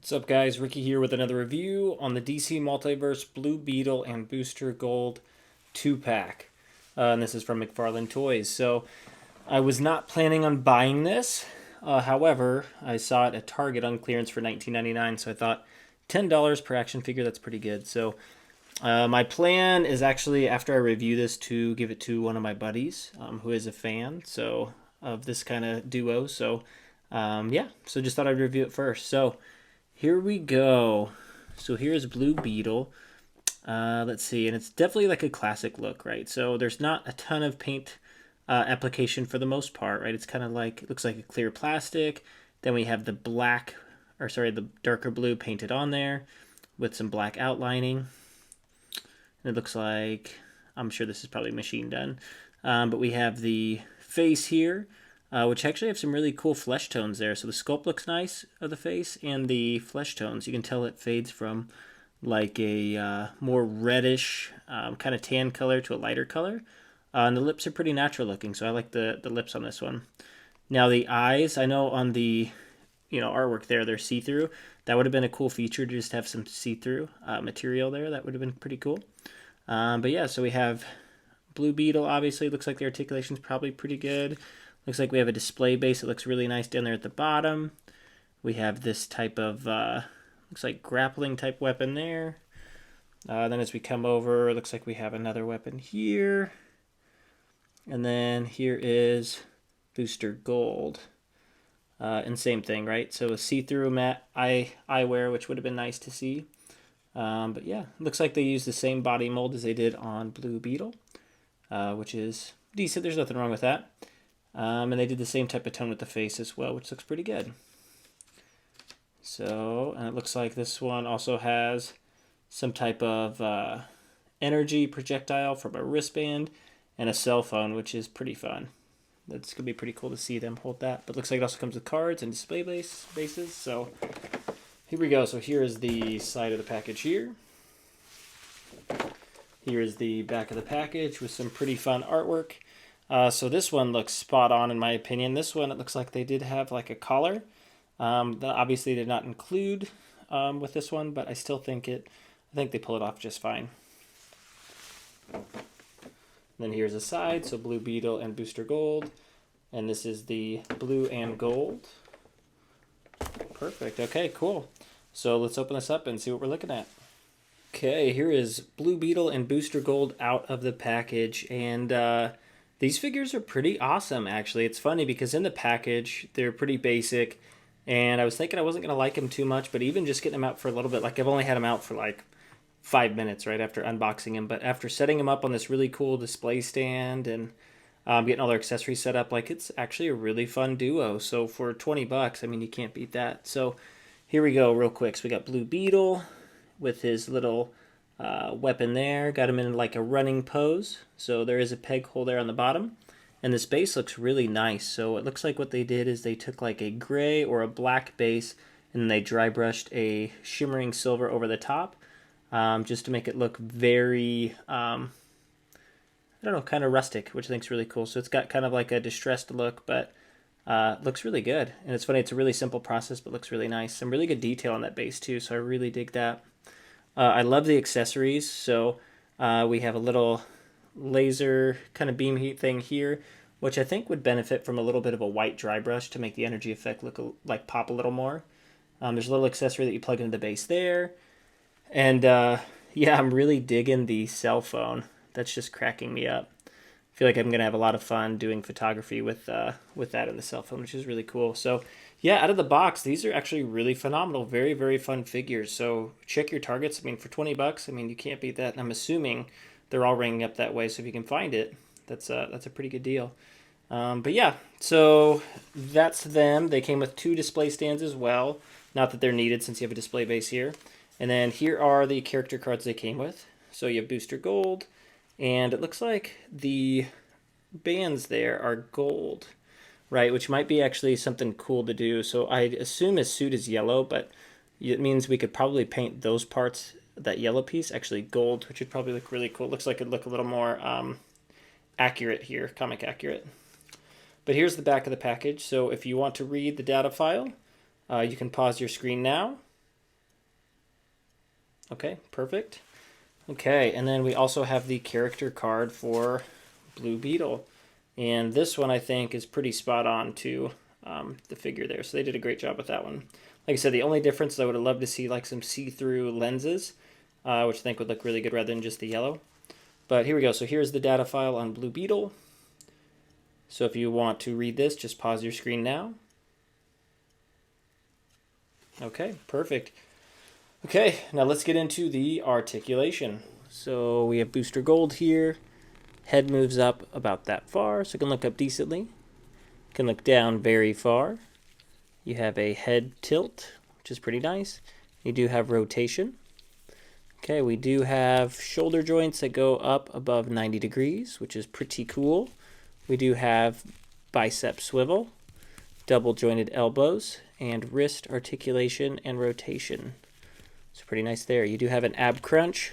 What's up, guys? Ricky here with another review on the DC Multiverse Blue Beetle and Booster Gold 2-pack. And this is from McFarlane Toys. So I was not planning on buying this. However, I saw it at Target on clearance for $19.99, so I thought $10 per action figure, that's pretty good. So my plan is actually, after I review this, to give it to one of my buddies who is a fan of this kind of duo. So yeah, so just thought I'd review it first. So here we go. So here's Blue Beetle. Let's see, and it's definitely like a classic look, right? So there's not a ton of paint application for the most part, right? It's kind of like, it looks like a clear plastic. Then we have the the darker blue painted on there with some black outlining. And it looks like, I'm sure this is probably machine done. But we have the face here, which actually have some really cool flesh tones there. So the sculpt looks nice of the face, and the flesh tones, you can tell it fades from like a more reddish kind of tan color to a lighter color. And the lips are pretty natural looking, so I like the lips on this one. Now the eyes, I know on the artwork there, they're see-through. That would have been a cool feature to just have some see-through material there. That would have been pretty cool. But yeah, so we have Blue Beetle, obviously. Looks like the articulation's probably pretty good. Looks like we have a display base. It looks really nice down there at the bottom. We have this type of, looks like grappling type weapon there. Then as we come over, it looks like we have another weapon here. And then here is Booster Gold. And same thing, right? So a see-through matte eyewear, which would have been nice to see. But yeah, looks like they used the same body mold as they did on Blue Beetle, which is decent. There's nothing wrong with that. And they did the same type of tone with the face as well, which looks pretty good. So, and it looks like this one also has some type of energy projectile from a wristband and a cell phone, which is pretty fun. That's going to be pretty cool to see them hold that. But it looks like it also comes with cards and display bases. So here we go. So here is the side of the package here. Here is the back of the package with some pretty fun artwork. So this one looks spot on in my opinion. This one, it looks like they did have like a collar that obviously did not include with this one, but I still think I think they pull it off just fine. And then here's the side, so Blue Beetle and Booster Gold, and this is the blue and gold. Perfect. Okay, cool. So let's open this up and see what we're looking at. Okay, here is Blue Beetle and Booster Gold out of the package, and these figures are pretty awesome, actually. It's funny because in the package, they're pretty basic, and I was thinking I wasn't going to like them too much, but even just getting them out for a little bit, like I've only had them out for like 5 minutes, right, after unboxing them, but after setting them up on this really cool display stand and getting all their accessories set up, like it's actually a really fun duo. So for 20 bucks, I mean, you can't beat that. So here we go real quick. So we got Blue Beetle with his little weapon there. Got him in like a running pose. So there is a peg hole there on the bottom. And this base looks really nice. So it looks like what they did is they took like a gray or a black base and then they dry brushed a shimmering silver over the top just to make it look very, I don't know, kind of rustic, which I think is really cool. So it's got kind of like a distressed look, but looks really good. And it's funny, it's a really simple process, but looks really nice. Some really good detail on that base too, so I really dig that. I love the accessories. So we have a little laser kind of beam heat thing here, which I think would benefit from a little bit of a white dry brush to make the energy effect look like pop a little more. There's a little accessory that you plug into the base there. And yeah, I'm really digging the cell phone. That's just cracking me up. I feel like I'm going to have a lot of fun doing photography with that in the cell phone, which is really cool. So yeah, out of the box, these are actually really phenomenal. Very, very fun figures. So check your targets. I mean, for 20 bucks, I mean, you can't beat that. And I'm assuming they're all ringing up that way. So if you can find it, that's a pretty good deal. But yeah, so that's them. They came with 2 display stands as well. Not that they're needed since you have a display base here. And then here are the character cards they came with. So you have Booster Gold, and it looks like the bands there are gold, right? Which might be actually something cool to do. So I assume his suit is yellow, but it means we could probably paint those parts, that yellow piece, actually gold, which would probably look really cool. It looks like it'd look a little more accurate here, comic accurate. But here's the back of the package. So if you want to read the data file, you can pause your screen now. Okay, perfect. Okay, and then we also have the character card for Blue Beetle. And this one I think is pretty spot on to the figure there. So they did a great job with that one. Like I said, the only difference is I would have loved to see like some see-through lenses, which I think would look really good rather than just the yellow. But here we go. So here's the data file on Blue Beetle. So if you want to read this, just pause your screen now. Okay, perfect. Okay, now let's get into the articulation. So we have Booster Gold here. Head moves up about that far, so it can look up decently. It can look down very far. You have a head tilt, which is pretty nice. You do have rotation. Okay, we do have shoulder joints that go up above 90 degrees, which is pretty cool. We do have bicep swivel, double jointed elbows, and wrist articulation and rotation. It's pretty nice there. You do have an ab crunch.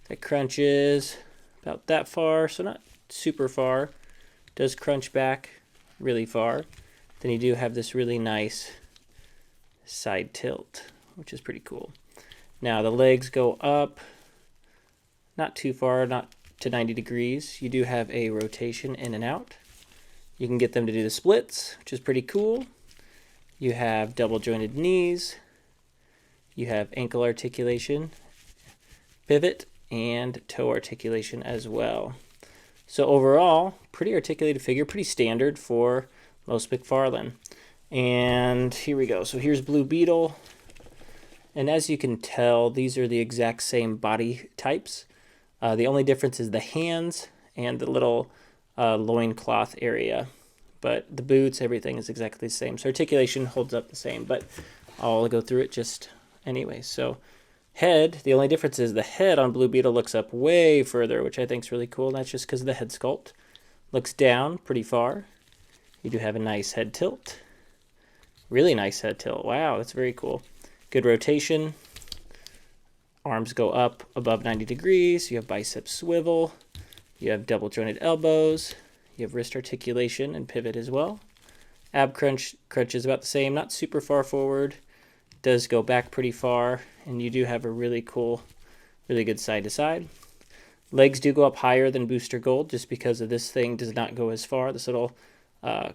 That crunches about that far, so not super far. Does crunch back really far. Then you do have this really nice side tilt, which is pretty cool. Now the legs go up, not too far, not to 90 degrees. You do have a rotation in and out. You can get them to do the splits, which is pretty cool. You have double jointed knees. You have ankle articulation, pivot, and toe articulation as well. So overall, pretty articulated figure, pretty standard for most McFarlane. And here we go. So here's Blue Beetle. And as you can tell, these are the exact same body types. The only difference is the hands and the little loincloth area. But the boots, everything is exactly the same. So articulation holds up the same, but I'll go through it just anyway. So head, the only difference is the head on Blue Beetle looks up way further, which I think is really cool. And that's just because of the head sculpt. Looks down pretty far. You do have a nice head tilt. Really nice head tilt. Wow, that's very cool. Good rotation. Arms go up above 90 degrees. You have bicep swivel. You have double jointed elbows. You have wrist articulation and pivot as well. Ab crunch is about the same, not super far forward. Does go back pretty far, and you do have a really cool, really good side to side. Legs do go up higher than Booster Gold just because of this thing does not go as far, this little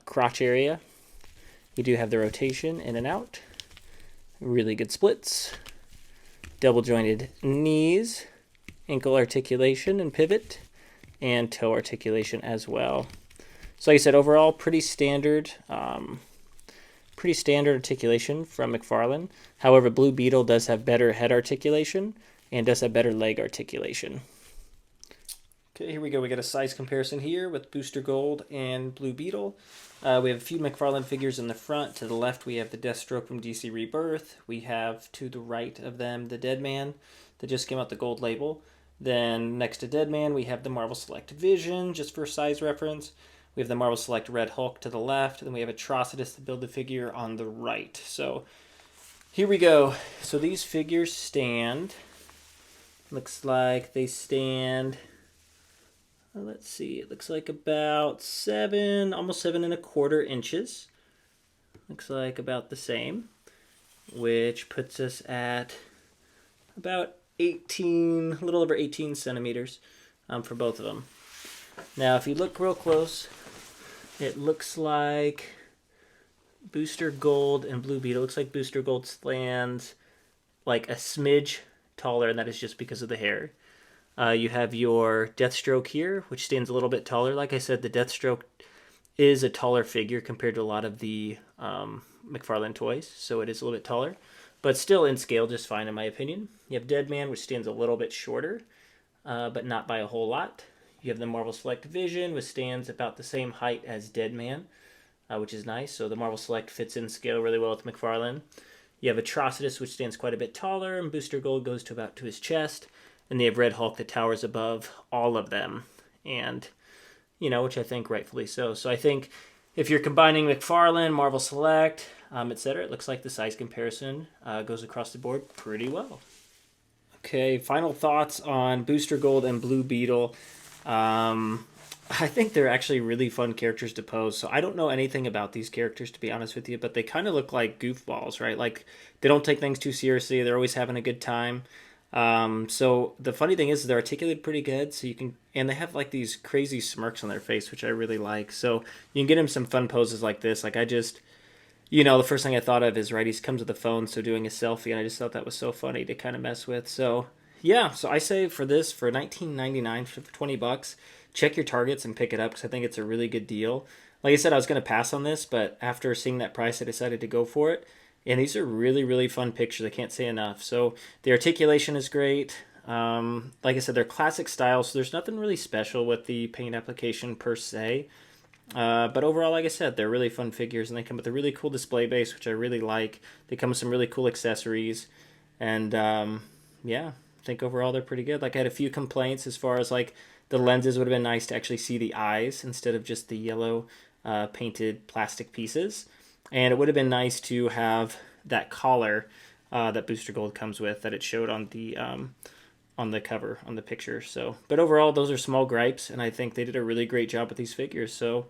crotch area. You do have the rotation in and out. Really good splits. Double jointed knees, ankle articulation and pivot, and toe articulation as well. So like I said, overall pretty standard articulation from McFarlane. However, Blue Beetle does have better head articulation and does have better leg articulation. Okay, here we go. We got a size comparison here with Booster Gold and Blue Beetle. We have a few McFarlane figures in the front. To the left, we have the Deathstroke from DC Rebirth. We have to the right of them the Deadman that just came out the gold label. Then next to Deadman, we have the Marvel Select Vision, just for size reference. We have the Marvel Select Red Hulk to the left. Then we have Atrocitus to build the figure on the right. So here we go. So these figures stand. Looks like they stand... let's see, it looks like about almost 7¼ inches. Looks like about the same, which puts us at about 18, a little over 18 centimeters for both of them. Now, if you look real close, it looks like Booster Gold and Blue Beetle. It looks like Booster Gold stands like a smidge taller, and that is just because of the hair. You have your Deathstroke here, which stands a little bit taller. Like I said, the Deathstroke is a taller figure compared to a lot of the McFarlane toys, so it is a little bit taller, but still in scale just fine in my opinion. You have Deadman, which stands a little bit shorter, but not by a whole lot. You have the Marvel Select Vision, which stands about the same height as Deadman, which is nice. So the Marvel Select fits in scale really well with McFarlane. You have Atrocitus, which stands quite a bit taller, and Booster Gold goes to about to his chest. And they have Red Hulk that towers above all of them, and, which I think rightfully so. So I think if you're combining McFarlane, Marvel Select, etc., it looks like the size comparison goes across the board pretty well. Okay, final thoughts on Booster Gold and Blue Beetle. I think they're actually really fun characters to pose. So I don't know anything about these characters, to be honest with you, but they kind of look like goofballs, right? Like, they don't take things too seriously. They're always having a good time. So the funny thing is they're articulated pretty good. So you can, and they have like these crazy smirks on their face, which I really like. So you can get him some fun poses like this. Like I just, the first thing I thought of is, right, he comes with a phone, so doing a selfie, and I just thought that was so funny to kind of mess with. So yeah, so I say for this, for 19.99 for 20 bucks, check your targets and pick it up because I think it's a really good deal. Like I said, I was going to pass on this, but after seeing that price, I decided to go for it. And these are really, really fun pictures. I can't say enough. So the articulation is great. Like I said, they're classic style, so there's nothing really special with the paint application per se. But overall, like I said, they're really fun figures, and they come with a really cool display base, which I really like. They come with some really cool accessories, and yeah, I think overall they're pretty good. Like I had a few complaints as far as like the lenses would have been nice to actually see the eyes instead of just the yellow painted plastic pieces, and it would have been nice to have that collar that Booster Gold comes with that it showed on the cover on the picture. So, but overall, those are small gripes, and I think they did a really great job with these figures. So,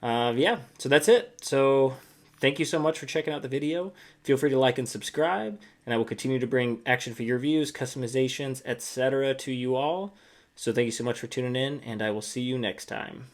yeah, so that's it. So, thank you so much for checking out the video. Feel free to like and subscribe, and I will continue to bring action figure reviews, customizations, etc. to you all. So, thank you so much for tuning in, and I will see you next time.